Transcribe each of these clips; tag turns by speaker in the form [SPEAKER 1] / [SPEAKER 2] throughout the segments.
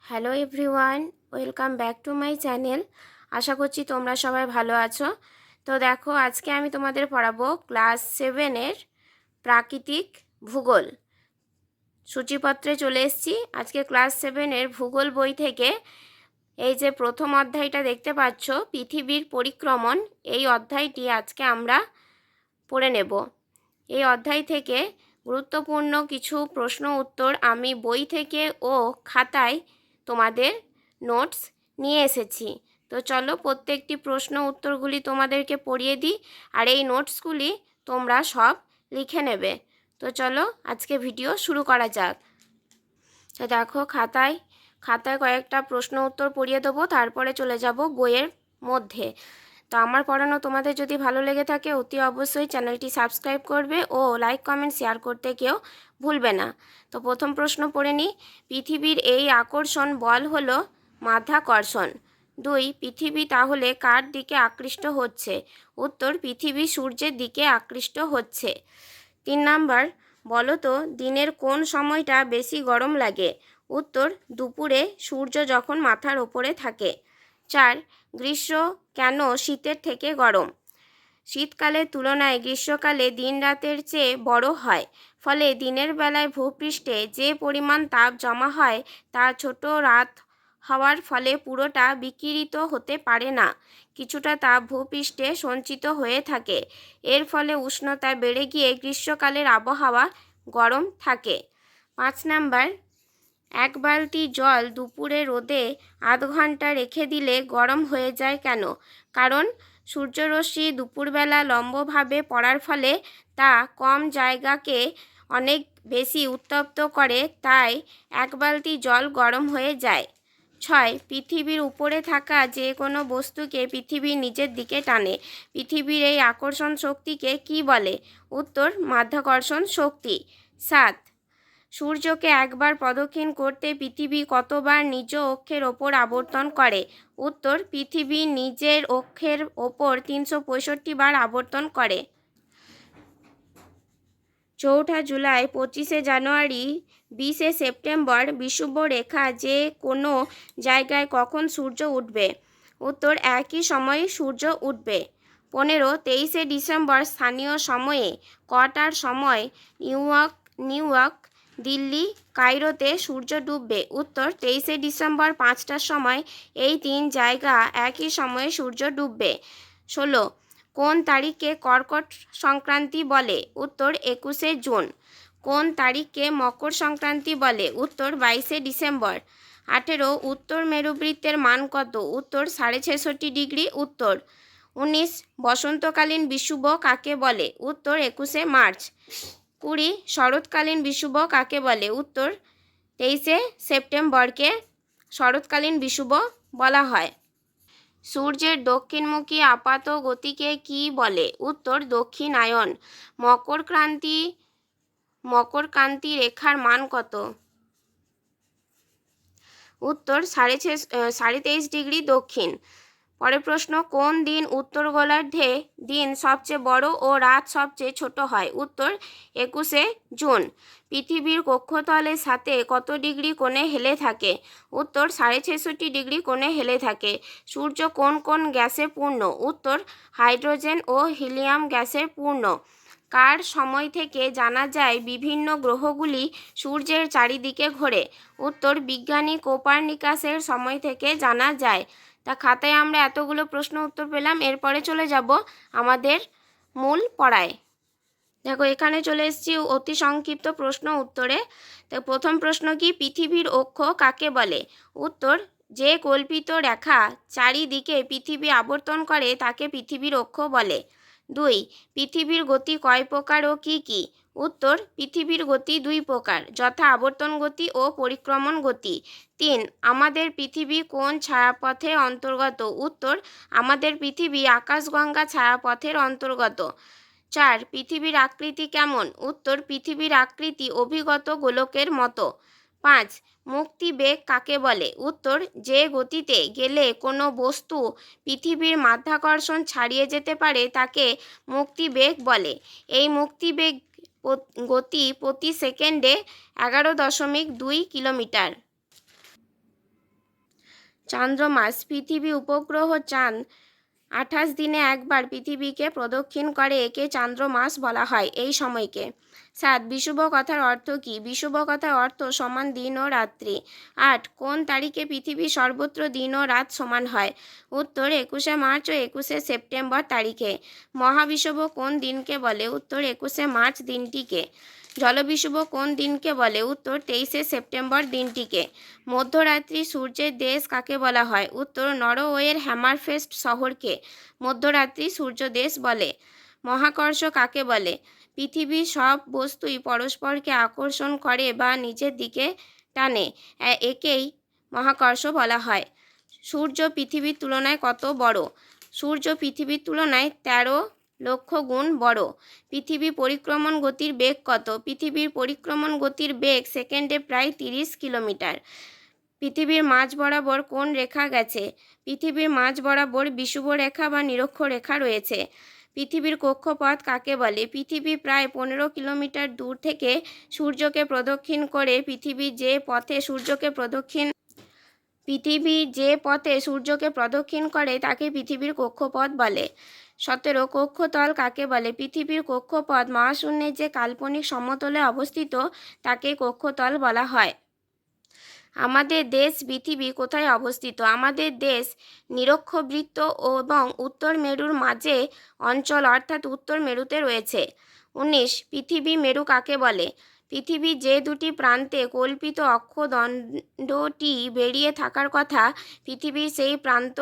[SPEAKER 1] Hello everyone, welcome back to my channel. আশা করছি তোমরা সবাই ভালো আছো। তো দেখো, আজকে আমি তোমাদের পড়াবো ক্লাস 7-এর প্রাকৃতিক ভূগোল। সূচিপত্রে চলে এসেছি। আজকে ক্লাস 7-এর ভূগোল বই থেকে এই যে প্রথম অধ্যায়টা দেখতে পাচ্ছ, পৃথিবীর পরিক্রমণ, এই অধ্যায়টি আজকে আমরা পড়ে নেব। এই অধ্যায় থেকে গুরুত্বপূর্ণ কিছু প্রশ্ন উত্তর আমি বই থেকে ও খাতায় তোমাদের নোটস নিয়ে এসেছি। তো চলো প্রত্যেকটি প্রশ্ন উত্তরগুলি তোমাদেরকে পড়িয়ে দিই, আর এই নোটসগুলি তোমরা সব লিখে নেবে। তো চলো আজকে ভিডিও শুরু করা যাক। তো দেখো, খাতায় কয়েকটা প্রশ্ন উত্তর পড়িয়ে দেবো, তারপরে চলে যাব বইয়ের মধ্যে। তো আমার পড়ানো তোমাদের যদি ভালো লেগে থাকে অতি অবশ্যই চ্যানেলটি সাবস্ক্রাইব করবে ও লাইক কমেন্ট শেয়ার করতে কেউ ভুলবে না। তো প্রথম প্রশ্ন পড়ে নিই। পৃথিবীর এই আকর্ষণ বল হলো মাধ্যাকর্ষণ। 2, পৃথিবী তাহলে কার দিকে আকৃষ্ট হচ্ছে? উত্তর, পৃথিবী সূর্যের দিকে আকৃষ্ট হচ্ছে। 3 নাম্বার, বলো তো দিনের কোন সময়টা বেশি গরম লাগে? উত্তর, দুপুরে সূর্য যখন মাথার ওপরে থাকে। 4, গ্রীষ্ম কেন শীতের থেকে গরম? শীতকালের তুলনায় গ্রীষ্মকালে দিন রাতের চেয়ে বড় হয়, ফলে দিনের বেলায় ভূপৃষ্ঠে যে পরিমাণ তাপ জমা হয় তা ছোট রাত হওয়ার ফলে পুরোটা বিকিরিত হতে পারে না। কিছুটা তাপ ভূপৃষ্ঠে সঞ্চিত হয়ে থাকে। এর ফলে উষ্ণতা বেড়ে গিয়ে গ্রীষ্মকালের আবহাওয়া গরম থাকে। 5 নাম্বার, 1 বালতি জল দুপুরে রোদে আধ ঘন্টা রেখে দিলে গরম হয়ে যায় কেন? কারণ সূর্যরশ্মি দুপুরবেলা লম্বভাবে পড়ার ফলে তা কম জায়গাকে অনেক বেশি উত্তপ্ত করে, তাই 1 বালতি জল গরম হয়ে যায়। 6, পৃথিবীর উপরে থাকা যে কোনো বস্তুকে পৃথিবী নিজের দিকে টানে। পৃথিবীর এই আকর্ষণ শক্তিকে কি বলে? উত্তর, মাধ্যাকর্ষণ শক্তি। 7, সূর্যকে একবার প্রদক্ষিণ করতে পৃথিবী কতবার নিজ অক্ষের ওপর আবর্তন করে? উত্তর, পৃথিবী নিজের অক্ষের ওপর 365 বার আবর্তন করে। 4 জুলাই, 25 জানুয়ারি, 20 সেপ্টেম্বর বিষুব রেখা যে কোনো জায়গায় কখন সূর্য উঠবে? উত্তর, একই সময়ে সূর্য উঠবে। 15, 23 ডিসেম্বর স্থানীয় সময়ে কটার সময় নিউ ইয়র্ক, দিল্লি, কায়রোতে সূর্য ডুববে? উত্তর, 23 ডিসেম্বর 5টার সময় এই 3 জায়গা একই সময়ে সূর্য ডুববে। 16, কোন তারিখকে কর্কট সংক্রান্তি বলে? উত্তর, 21 জুন। কোন তারিখকে মকর সংক্রান্তি বলে? উত্তর, 22 ডিসেম্বর। 18, উত্তর মেরুবৃত্তের মান কত? উত্তর, 66.5 ডিগ্রি উত্তর। 19, বসন্তকালীন বিষুব কাকে বলে? উত্তর, 21 মার্চ। 20, শরৎকালীন বিষুব কাকে বলে? উত্তর, 23 সেপ্টেম্বরকে শরৎকালীন বিষুব বলা হয়। সূর্যের দক্ষিণমুখী আপাত গতিকে কি বলে? উত্তর, দক্ষিণায়ন। মকরক্রান্তি রেখার মান কত? উত্তর, 23.5 ডিগ্রি দক্ষিণ। পরের প্রশ্ন, কোন দিন উত্তর গোলার্ধে দিন সবচেয়ে বড় ও রাত সবচেয়ে ছোট হয়? উত্তর, 21 জুন। পৃথিবীর কক্ষতলের সাথে কত ডিগ্রি কোণে হেলে থাকে? উত্তর, 66.5 ডিগ্রি কোণে হেলে থাকে। সূর্য কোন কোন গ্যাসে পূর্ণ? উত্তর, হাইড্রোজেন ও হিলিয়াম গ্যাসে পূর্ণ। কার সময় থেকে জানা যায় বিভিন্ন গ্রহগুলি সূর্যের চারিদিকে ঘোরে? উত্তর, বিজ্ঞানী কোপারনিকাসের সময় থেকে জানা যায়। তা খাতায় আমরা এতগুলো প্রশ্ন উত্তর পেলাম, এরপরে চলে যাব আমাদের মূল পড়ায়। দেখো, এখানে চলে এসেছি অতি সংক্ষিপ্ত প্রশ্ন উত্তরে। তো প্রথম প্রশ্ন কি, পৃথিবীর অক্ষ কাকে বলে? উত্তর, যে কল্পিত রেখা চারিদিকে পৃথিবী আবর্তন করে তাকে পৃথিবীর অক্ষ বলে। 2, পৃথিবীর গতি কয় প্রকার ও কি কি? উত্তর, পৃথিবীর গতি 2 প্রকার, যথা আবর্তন গতি ও পরিক্রমণ গতি। 3, আমাদের পৃথিবী কোন ছায়াপথের অন্তর্গত? উত্তর, আমাদের পৃথিবী আকাশগঙ্গা ছায়াপথের অন্তর্গত। 4, পৃথিবীর আকৃতি কেমন? উত্তর, পৃথিবীর আকৃতি অভিগত গোলকের মতো। 5, মুক্তিবেগ কাকে বলে? উত্তর, যে গতিতে গেলে কোনো বস্তু পৃথিবীর মাধ্যাকর্ষণ ছাড়িয়ে যেতে পারে তাকে মুক্তিবেগ বলে। এই মুক্তিবেগ গতি প্রতি সেকেন্ডে 11.2 কিলোমিটার। চান্দ্রমাস। পৃথিবী উপগ্রহ চাঁদ 28 দিনে একবার পৃথিবীকে প্রদক্ষিণ করে, একে চান্দ্রমাস বলা হয় এই সময়কে। 7. বিষুব কথার অর্থ কী? বিষুব কথার অর্থ সমান দিন ও রাত্রি। 8. কোন তারিখে পৃথিবীর সর্বত্র দিন ও রাত সমান হয়? উত্তর 21শে মার্চ ও 21শে সেপ্টেম্বর তারিখে। মহাবিষুব কোন দিনকে বলে? উত্তর 21শে মার্চ দিনটিকে। জলবিষুব কোন দিনকে বলে? উত্তর 23শে সেপ্টেম্বর দিনটিকে। মধ্যরাত্রি সূর্যের দেশ কাকে বলা হয়? উত্তর নরওয়ের হ্যামারফেস্ট শহরকে মধ্যরাত্রি সূর্য দেশ বলে। মহাকর্ষ কাকে বলে? পৃথিবীর সব বস্তুই পরস্পরকে আকর্ষণ করে বা নিজের দিকে টানে, একেই মহাকর্ষ বলা হয়। সূর্য পৃথিবীর তুলনায় কত বড়? সূর্য পৃথিবীর তুলনায় 13 লক্ষ গুণ বড়। পৃথিবী পরিক্রমণ গতির বেগ কত? পৃথিবীর পরিক্রমণ গতির বেগ সেকেন্ডে প্রায় 30 কিলোমিটার। পৃথিবীর মাঝ বরাবর কোন রেখা গেছে? পৃথিবীর মাঝ বরাবর বিষুব রেখা বা নিরক্ষরেখা রয়েছে। পৃথিবীর কক্ষপথ কাকে বলে? পৃথিবী প্রায় 15 কিলোমিটার দূর থেকে সূর্যকে প্রদক্ষিণ করে পৃথিবী যে পথে সূর্যকে প্রদক্ষিণ করে তাকে পৃথিবীর কক্ষপথ বলে। 17. কক্ষতল কাকে বলে? পৃথিবীর কক্ষপথ মহাশূন্যের যে কাল্পনিক সমতলে অবস্থিত তাকে কক্ষতল বলা হয়। আমাদের দেশ পৃথিবী কোথায় অবস্থিত? আমাদের দেশ নিরক্ষবৃত্ত এবং উত্তর মেরুর মাঝে অঞ্চল অর্থাৎ উত্তর মেরুতে রয়েছে। 19. পৃথিবী মেরু কাকে বলে? পৃথিবীর যে দুটি প্রান্তে কল্পিত অক্ষদণ্ডটি বেরিয়ে থাকার কথা, পৃথিবীর সেই প্রান্ত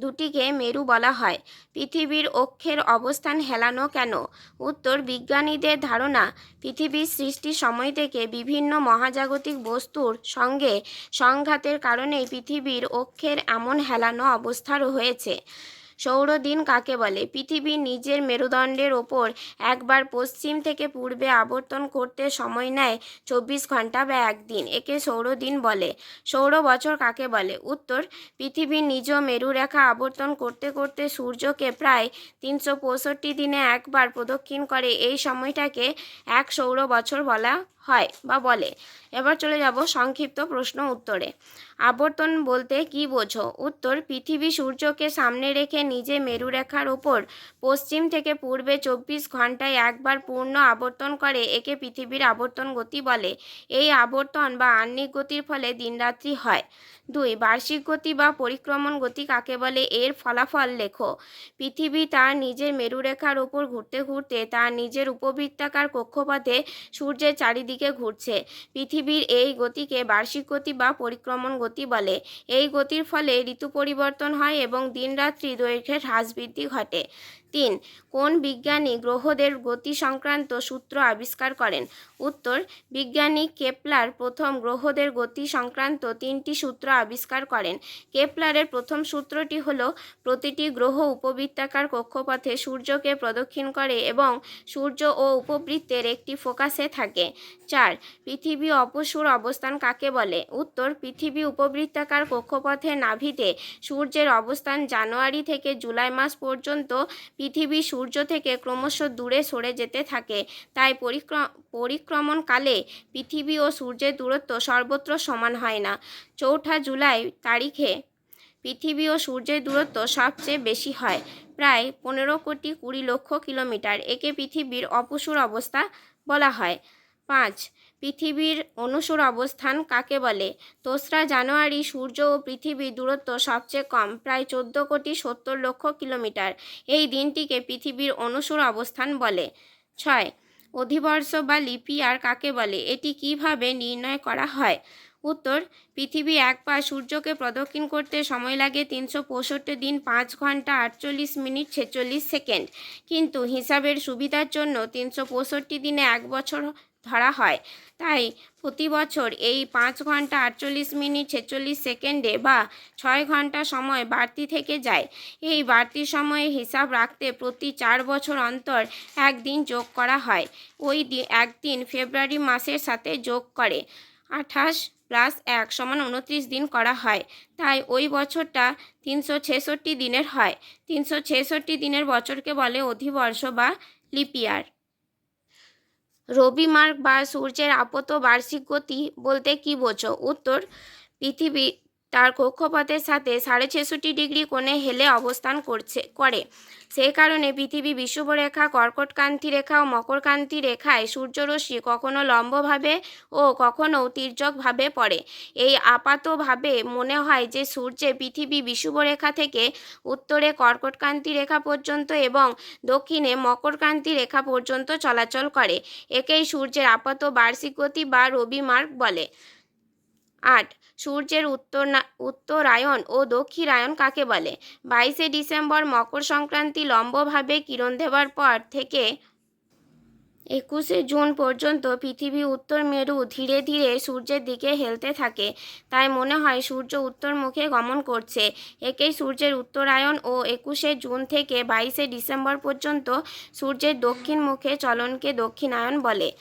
[SPEAKER 1] দুটিকে মেরু বলা হয়। পৃথিবীর অক্ষের অবস্থান হেলানো কেন? উত্তর বিজ্ঞানীদের ধারণা, পৃথিবীর সৃষ্টির সময় থেকে বিভিন্ন মহাজাগতিক বস্তুর সঙ্গে সংঘাতের কারণেই পৃথিবীর অক্ষের এমন হেলানো অবস্থা হয়েছে। সৌরদিন কাকে বলে? পৃথিবী নিজের মেরুদণ্ডের ওপর একবার পশ্চিম থেকে পূর্বে আবর্তন করতে সময় নেয় 24 ঘন্টা বা একদিন, একে সৌরদিন বলে। সৌর বছর কাকে বলে? উত্তর পৃথিবীর নিজ মেরুরেখা আবর্তন করতে করতে সূর্যকে প্রায় 365 দিনে একবার প্রদক্ষিণ করে, এই সময়টাকে এক সৌর বছর বলা হয় বা বলে। এবার চলে যাব সংক্ষিপ্ত প্রশ্ন উত্তরে। আবর্তন বলতে কি বোঝো? উত্তর পৃথিবী সূর্যকে সামনে রেখে নিজে মেরুরেখার ওপর পশ্চিম থেকে পূর্বে 24 ঘন্টায় একবার পূর্ণ আবর্তন করে, একে পৃথিবীর আবর্তন গতি বলে। এই আবর্তন বা আহ্নিক গতির ফলে দিনরাত্রি হয়। 2. বার্ষিক গতি বা পরিক্রমণ গতি কাকে বলে? এর ফলাফল লেখো। পৃথিবী তার নিজের মেরুরেখার ওপর ঘুরতে ঘুরতে তার নিজের উপবৃত্তাকার কক্ষপথে সূর্যের চারিদিকে ঘুরছে। পৃথিবীর এই গতিকে বার্ষিক গতি বা পরিক্রমণ গতি বলে। এই গতির ফলে ঋতু পরিবর্তন হয় এবং দিনরাত্রি দৈর্ঘ্যের হ্রাস বৃদ্ধি ঘটে। 3. কোন বিজ্ঞানী গ্রহদের গতি সংক্রান্ত সূত্র আবিষ্কার করেন? উত্তর বিজ্ঞানী কেপলার প্রথম গ্রহদের গতি সংক্রান্ত 3টি সূত্র আবিষ্কার করেন। কেপলারের প্রথম সূত্রটি হল, প্রতিটি গ্রহ উপবৃত্তাকার কক্ষপথে সূর্যকে প্রদক্ষিণ করে এবং সূর্য ও উপবৃত্তের একটি ফোকাসে থাকে। 4. পৃথিবী অপসূর অবস্থান কাকে বলে? উত্তর পৃথিবী উপবৃত্তাকার কক্ষপথের নাভিতে সূর্যের অবস্থান জানুয়ারি থেকে জুলাই মাস পর্যন্ত পৃথিবী সূর্য থেকে ক্রমশ দূরে সরে যেতে থাকে, তাই পরিক্রমণকালে পৃথিবী ও সূর্যের দূরত্ব সর্বত্র সমান হয় না। 4 জুলাই তারিখে পৃথিবী ও সূর্যের দূরত্ব সবচেয়ে বেশি হয়, প্রায় 15,20,00,000 কিলোমিটার, একে পৃথিবীর অপসূর অবস্থা বলা হয়। 5. পৃথিবীর অনুসূর অবস্থান কাকে বলে? 2রা জানুয়ারি সূর্য ও পৃথিবীর দূরত্ব সবচেয়ে কম, প্রায় 14,70,00,000 কিলোমিটার, এই দিনটিকে পৃথিবীর অনুসূর অবস্থান বলে। 6. অধিবর্ষ বা লিপিয়ার কাকে বলে? এটি কিভাবে নির্ণয় করা হয়? উত্তর পৃথিবী একবার সূর্যকে প্রদক্ষিণ করতে সময় লাগে 365 দিন 5 ঘন্টা 48 মিনিট 46 সেকেন্ড, কিন্তু হিসাবের সুবিধার জন্য 365 দিনে এক বছর ধরা হয়, তাই প্রতি বছর এই 5 ঘন্টা 48 মিনিট 46 সেকেন্ডে বা 6 ঘন্টা সময় বাড়তি থেকে যায়। এই বাড়তি সময়ে হিসাব রাখতে প্রতি 4 বছর অন্তর একদিন যোগ করা হয়। ওই একদিন ফেব্রুয়ারি মাসের সাথে যোগ করে 28 + 1 = 29 দিন করা হয়, তাই ওই বছরটা 366 দিনের হয়। 366 দিনের বছরকে বলে অধিবর্ষ বা লিপিয়ার। রবি মার্ক বা সূর্যের আপত বার্ষিক গতি বলতে কি বোঝো? উত্তর তার কক্ষপথের সাথে 6.5 ডিগ্রি কোণে হেলে অবস্থান করে। সেই কারণে পৃথিবী বিষুবরেখা, কর্কটক্রান্তি রেখা ও মকরক্রান্তি রেখায় সূর্যরশ্মি কখনো লম্বভাবে ও কখনো তির্যকভাবে পড়ে। এই আপাতভাবে মনে হয় যে সূর্যে পৃথিবী বিষুবরেখা থেকে উত্তরে কর্কটক্রান্তি রেখা পর্যন্ত এবং দক্ষিণে মকরক্রান্তি রেখা পর্যন্ত চলাচল করে। একেই সূর্যের আপাত বার্ষিক গতি বা রবি মার্গ বলে। 8. সূর্যের উত্তরায়ণ ও দক্ষিণায়ন কাকে বলে? 22শে ডিসেম্বর মকর সংক্রান্তি লম্বভাবে কিরণ দেবার পর থেকে 21শে জুন পর্যন্ত পৃথিবী উত্তর মেরু ধীরে ধীরে সূর্যের দিকে হেলতে থাকে, তাই মনে হয় সূর্য উত্তর মুখে গমন করছে। একেই সূর্যের উত্তরায়ণ ও 21শে জুন থেকে 22শে ডিসেম্বর পর্যন্ত সূর্যের দক্ষিণ মুখে চলনকে দক্ষিণায়ন বলে।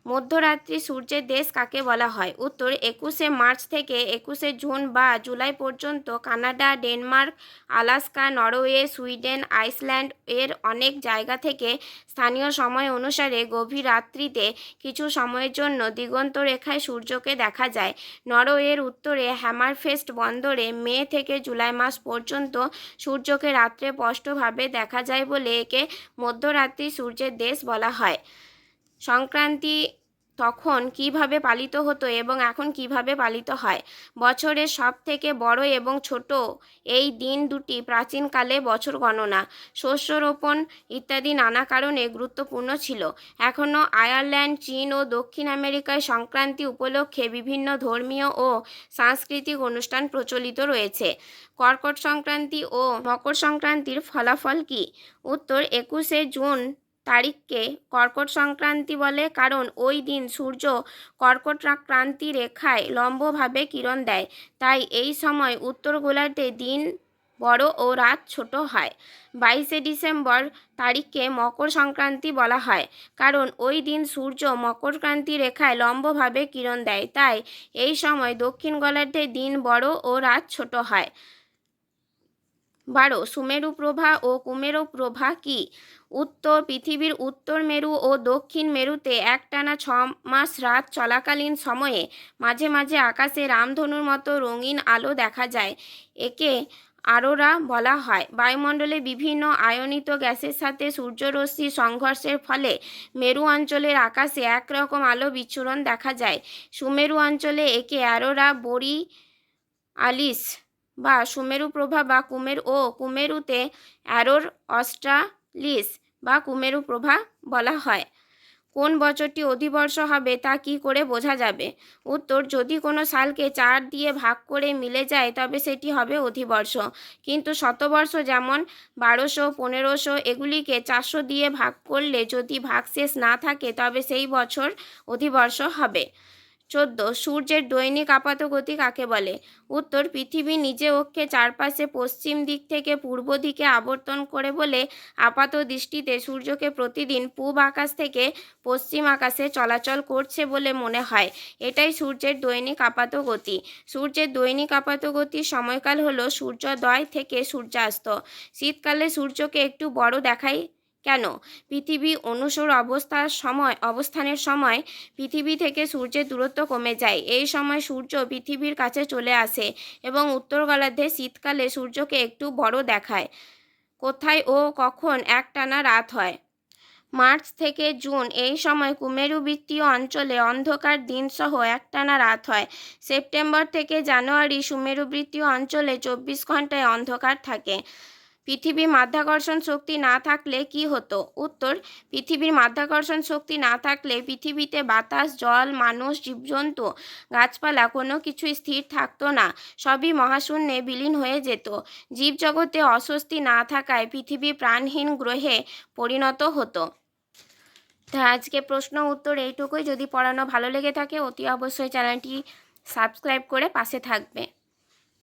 [SPEAKER 1] মধ্যরাত্রি সূর্যের দেশ কাকে বলা হয়? উত্তর 21শে মার্চ থেকে 21শে জুন বা জুলাই পর্যন্ত Canada, Denmark, Alaska, Norway, Sweden, Iceland এর অনেক জায়গা থেকে স্থানীয় সময় অনুসারে গভীর রাত্রিতে কিছু সময়ের জন্য দিগন্ত রেখায় সূর্যকে দেখা যায়। নরওয়ের উত্তরে হ্যামারফেস্ট বন্দরে মে থেকে জুলাই মাস পর্যন্ত সূর্যকে রাত্রে স্পষ্টভাবে দেখা যায় বলে একে মধ্যরাত্রি সূর্যের দেশ বলা হয়। সংক্রান্তি তখন কিভাবে পালিত হতো এবং এখন কিভাবে পালিত হয়? বছরের সব থেকে বড় এবং ছোট এই দিন দুটি প্রাচীনকালে বছর গণনা, শস্য রোপণ ইত্যাদি নানা কারণে গুরুত্বপূর্ণ ছিল। এখনও আয়ারল্যান্ড, চীন ও দক্ষিণ আমেরিকায় সংক্রান্তি উপলক্ষে বিভিন্ন ধর্মীয় ও সাংস্কৃতিক অনুষ্ঠান প্রচলিত রয়েছে। কর্কট সংক্রান্তি ও মকর সংক্রান্তির ফলাফল কী? উত্তর 21শে জুন তারিখকে কর্কট সংক্রান্তি বলে, কারণ ওই দিন সূর্য কর্কট ক্রান্তি রেখায় লম্বভাবে কিরণ দেয়, তাই এই সময় উত্তর গোলার্ধে দিন বড় ও রাত ছোট হয়। 22শে ডিসেম্বর তারিখকে মকর সংক্রান্তি বলা হয়, কারণ ওই দিন সূর্য মকরক্রান্তি রেখায় লম্বভাবে কিরণ দেয়, তাই এই সময় দক্ষিণ গোলার্ধে দিন বড় ও রাত ছোট হয়। 12. সুমেরু প্রভা ও কুমেরু প্রভা কি? উত্তর পৃথিবীর উত্তর মেরু ও দক্ষিণ মেরুতে একটানা 6 মাস রাত চলাকালীন সময়ে মাঝে মাঝে আকাশে রামধনুর মতো রঙিন আলো দেখা যায়। একে আরোরা বলা হয়। বায়ুমণ্ডলে বিভিন্ন আয়নিত গ্যাসের সাথে সূর্যরশ্মি সংঘর্ষের ফলে মেরু অঞ্চলের আকাশে একরকম আলো বিচ্ছুরণ দেখা যায়। সুমেরু অঞ্চলে একে অ্যারোরা বোরিয়ালিস বা সুমেরু প্রভা বা কুমেরুতে অ্যারোর অস্ট্রালিস বা কুমেরু প্রভা বলা হয়। কোন বছরটি অধিবর্ষ হবে তা কি করে বোঝা যাবে? উত্তর, যদি কোনো সালকে 4 দিয়ে ভাগ করে মিলে যায় তবে সেটি হবে অধিবর্ষ, কিন্তু শতবর্ষ যেমন 1200, 1500 এগুলিকে 400 দিয়ে ভাগ করলে যদি ভাগশেষ না থাকে তবে সেই বছর অধিবর্ষ হবে। 14. সূর্যের দৈনিক আপাত গতি কাকে বলে? উত্তর, পৃথিবী নিজে অক্ষে চারপাশে পশ্চিম দিক থেকে পূর্ব দিকে আবর্তন করে বলে আপাত দৃষ্টিতে সূর্যকে প্রতিদিন পূব আকাশ থেকে পশ্চিম আকাশে চলাচল করছে বলে মনে হয়। এটাই সূর্যের দৈনিক আপাত গতি। সূর্যের দৈনিক আপাত গতির সময়কাল হলো সূর্যোদয় থেকে সূর্যাস্ত। শীতকালে সূর্যকে একটু বড় দেখায় কেন? পৃথিবী অনুসর অবস্থানের সময় পৃথিবী থেকে সূর্যের দূরত্ব কমে যায়। এই সময় সূর্য পৃথিবীর কাছে চলে আসে এবং উত্তর গোলার্ধে শীতকালে সূর্যকে একটু বড় দেখায়। কোথায় ও কখন একটানা রাত হয়? মার্চ থেকে জুন এই সময় কুমেরুবৃত্তীয় অঞ্চলে অন্ধকার দিনসহ একটানা রাত হয়। সেপ্টেম্বর থেকে জানুয়ারি সুমেরুবৃত্তীয় অঞ্চলে 24 ঘন্টায় অন্ধকার থাকে। পৃথিবীর মাধ্যাকর্ষণ শক্তি না থাকলে কি হতো? উত্তর, পৃথিবীর মাধ্যাকর্ষণ শক্তি না থাকলে পৃথিবীতে বাতাস, জল, মানুষ, জীবজন্তু, গাছপালা কোনো কিছুই স্থির থাকতো না, সবই মহাশূন্যে বিলীন হয়ে যেত। জীবজগতে অস্বস্তি না থাকায় পৃথিবী প্রাণহীন গ্রহে পরিণত হতো। তা আজকে প্রশ্ন উত্তর এইটুকুই। যদি পড়ানো ভালো লেগে থাকে অতি অবশ্যই চ্যানেলটি সাবস্ক্রাইব করে পাশে থাকবে।